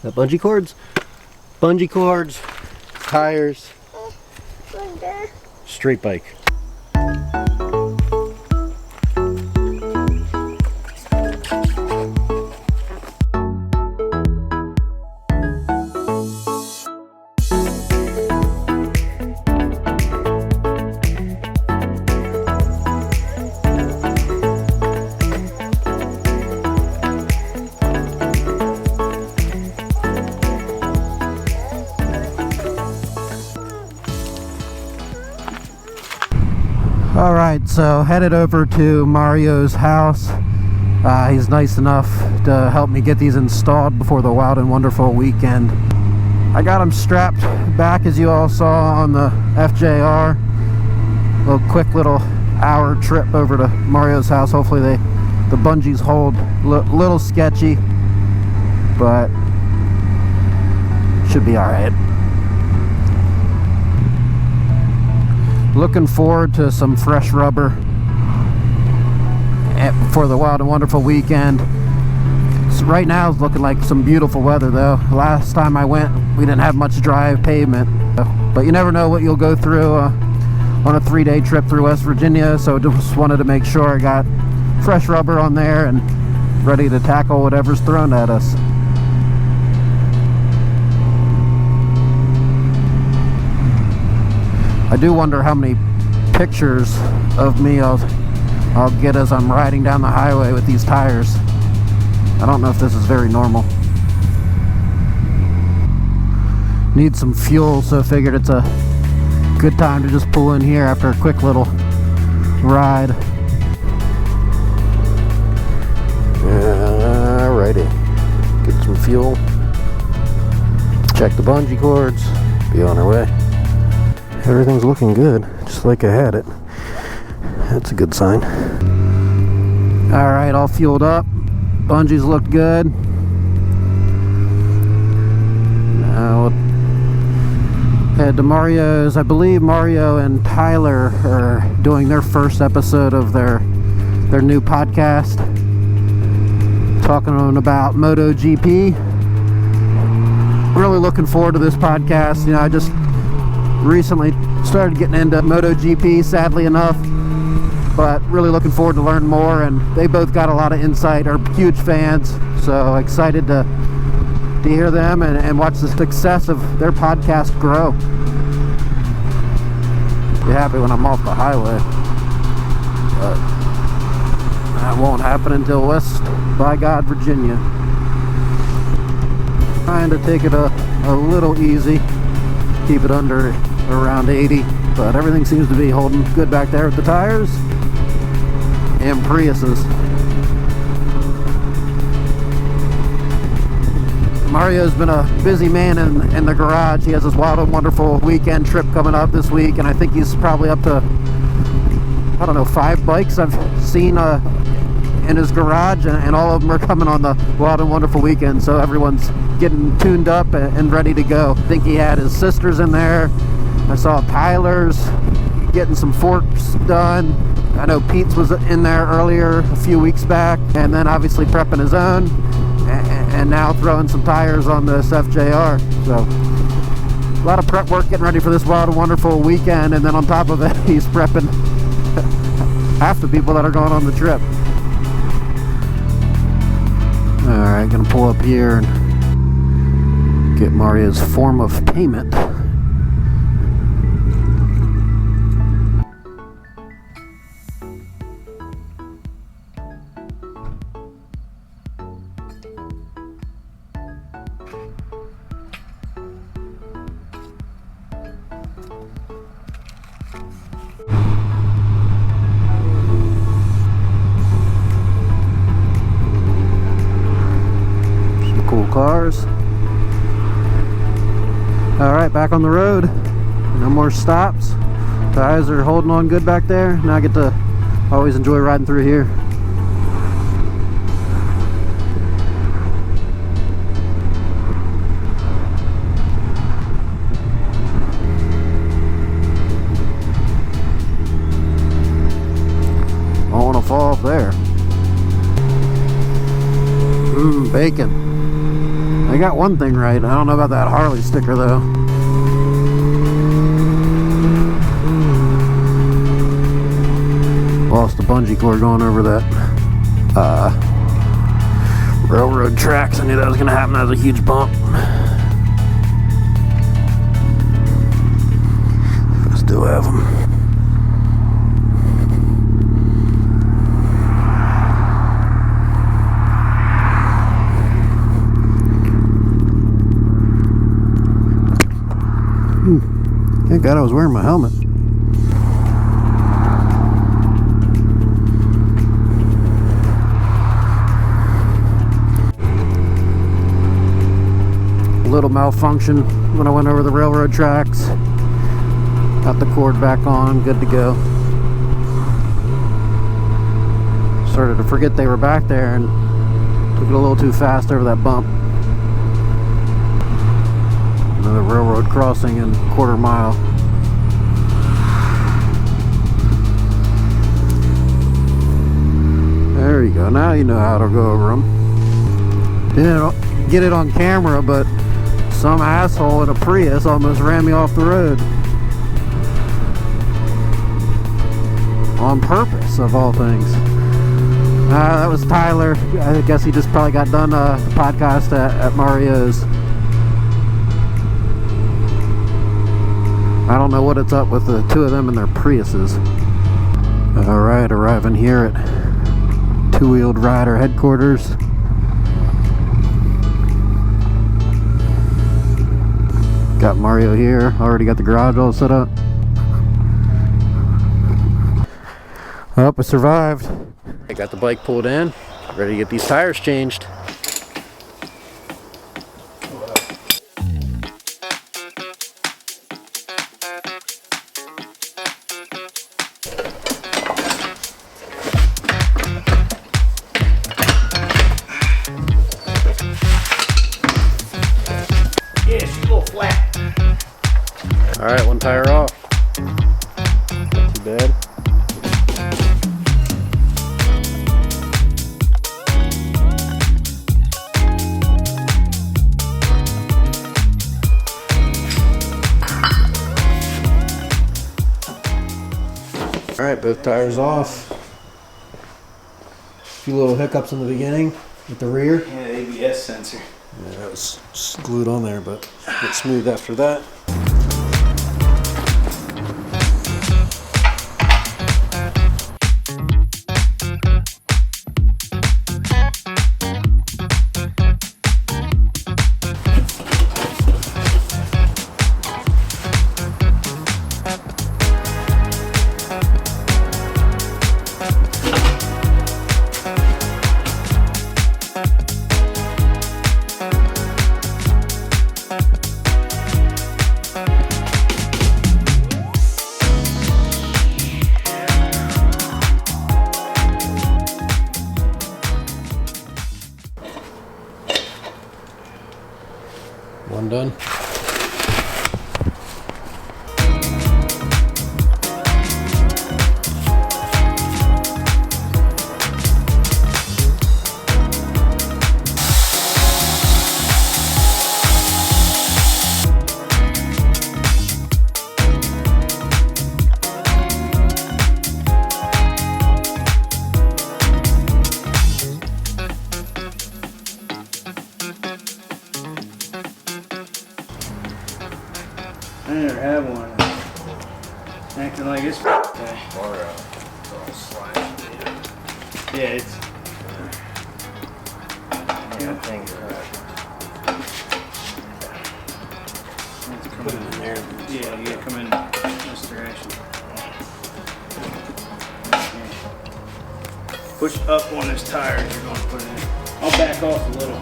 Got bungee cords, tires, street bike. Alright, so headed over to Mario's house. He's nice enough to help me get these installed before the Wild and Wonderful weekend. I got them strapped back, as you all saw, on the FJR. Quick little hour trip over to Mario's house. Hopefully the bungees hold. Little sketchy, but should be alright. Looking forward to some fresh rubber for the Wild and Wonderful weekend. So right now it's looking like some beautiful weather though. Last time I went, we didn't have much dry pavement, but you never know what you'll go through on a 3-day trip through West Virginia. So just wanted to make sure I got fresh rubber on there and ready to tackle whatever's thrown at us. I do wonder how many pictures of me I'll get as I'm riding down the highway with these tires. I don't know if this is very normal. Need some fuel, so I figured it's a good time to just pull in here after a quick little ride. Alrighty, get some fuel, check the bungee cords, be on our way. Everything's looking good, just like I had it. That's a good sign. Alright, all fueled up. Bungees looked good. Now head to Mario's. I believe Mario and Tyler are doing their first episode of their new podcast, talking about Moto GP. Really looking forward to this podcast. You know, I just recently started getting into MotoGP, sadly enough, but really looking forward to learn more, and they both got a lot of insight, are huge fans, so excited to hear them and watch the success of their podcast grow. Be happy when I'm off the highway, but that won't happen until West by God, Virginia. Trying to take it a little easy, keep it under around 80, but everything seems to be holding good back there with the tires and Priuses. Mario's been a busy man in the garage. He has his Wild and Wonderful weekend trip coming up this week, and I think he's probably up to, I don't know, 5 bikes I've seen in his garage, and all of them are coming on the Wild and Wonderful weekend, so everyone's getting tuned up and ready to go. I think he had his sisters in there. I saw Tyler's getting some forks done. I know Pete's was in there earlier a few weeks back, and then obviously prepping his own, and now throwing some tires on this FJR. So a lot of prep work getting ready for this Wild and Wonderful weekend, and then on top of it, he's prepping half the people that are going on the trip. Alright, gonna pull up here and get Mario's form of payment. Cars. Alright, back on the road. No more stops. Tires are holding on good back there. Now I get to always enjoy riding through here. I don't want to fall off there. Bacon. I got one thing right. I don't know about that Harley sticker though. Lost the bungee cord going over that railroad tracks. I knew that was gonna happen. That was a huge bump. I still have them. Thank God I was wearing my helmet. Little malfunction when I went over the railroad tracks. Got the cord back on, good to go. Started to forget they were back there and took it a little too fast over that bump. Another railroad crossing in quarter mile. There you go. Now you know how to go over them. Didn't get it on camera, but some asshole in a Prius almost ran me off the road. On purpose, of all things. That was Tyler. I guess he just probably got done the podcast at Mario's. I don't know what it's up with the two of them and their Priuses. Alright, arriving here at Two-Wheeled Rider headquarters. Got Mario here. Already got the garage all set up. Oh, I survived. I got the bike pulled in. Ready to get these tires changed. Alright, one tire off. Not too bad. Alright, both tires off. A few little hiccups in the beginning with the rear. Yeah, ABS sensor. Yeah, that was just glued on there, but it's smooth after that. One done. I never had one. Acting like it's okay. Or it's all slashed. Yeah, it's. Yeah, I think Put it in there. Yeah, you gotta come in this direction. Yeah. Push up on this tire if you're gonna put it in. I'll back off a little.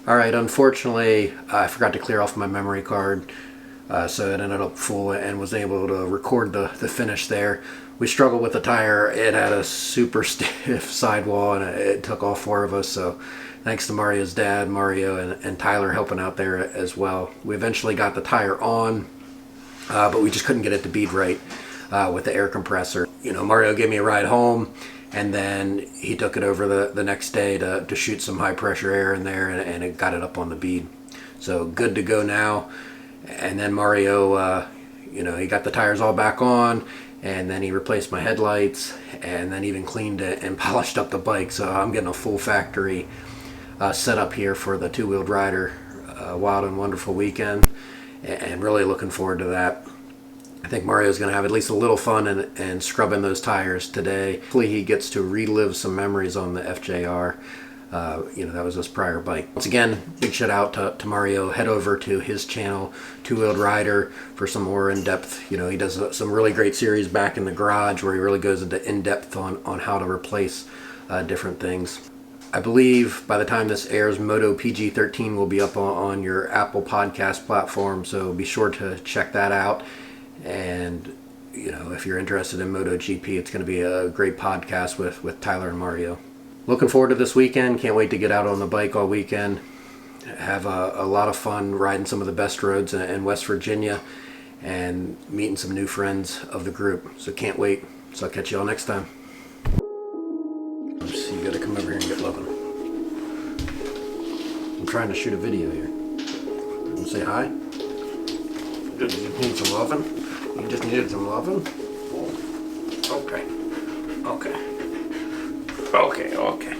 Alright, unfortunately, I forgot to clear off my memory card, so it ended up full and was able to record the finish there. We struggled with the tire. It had a super stiff sidewall and it took all four of us, so thanks to Mario's dad, Mario, and Tyler helping out there as well. We eventually got the tire on, but we just couldn't get it to bead right with the air compressor. You know, Mario gave me a ride home, and then he took it over the next day to shoot some high pressure air in there, and it got it up on the bead. So good to go now. And then Mario, you know, he got the tires all back on, and then he replaced my headlights, and then even cleaned it and polished up the bike. So I'm getting a full factory setup here for the two-wheeled rider wild and wonderful weekend, and really looking forward to that. I think Mario's going to have at least a little fun and scrubbing those tires today. Hopefully he gets to relive some memories on the FJR. You know, that was his prior bike. Once again, big shout out to Mario. Head over to his channel, Two-Wheeled Rider, for some more in-depth. You know, he does some really great series back in the garage where he really goes into in-depth on how to replace different things. I believe by the time this airs, Moto PG13 will be up on your Apple podcast platform, so be sure to check that out. And, you know, if you're interested in MotoGP, it's going to be a great podcast with Tyler and Mario. Looking forward to this weekend. Can't wait to get out on the bike all weekend. Have a lot of fun riding some of the best roads in West Virginia and meeting some new friends of the group. So can't wait. So I'll catch you all next time. So you got to come over here and get loving. I'm trying to shoot a video here. You want to say hi? You just need some loving? You just needed some loving? Okay. Okay. Okay, okay.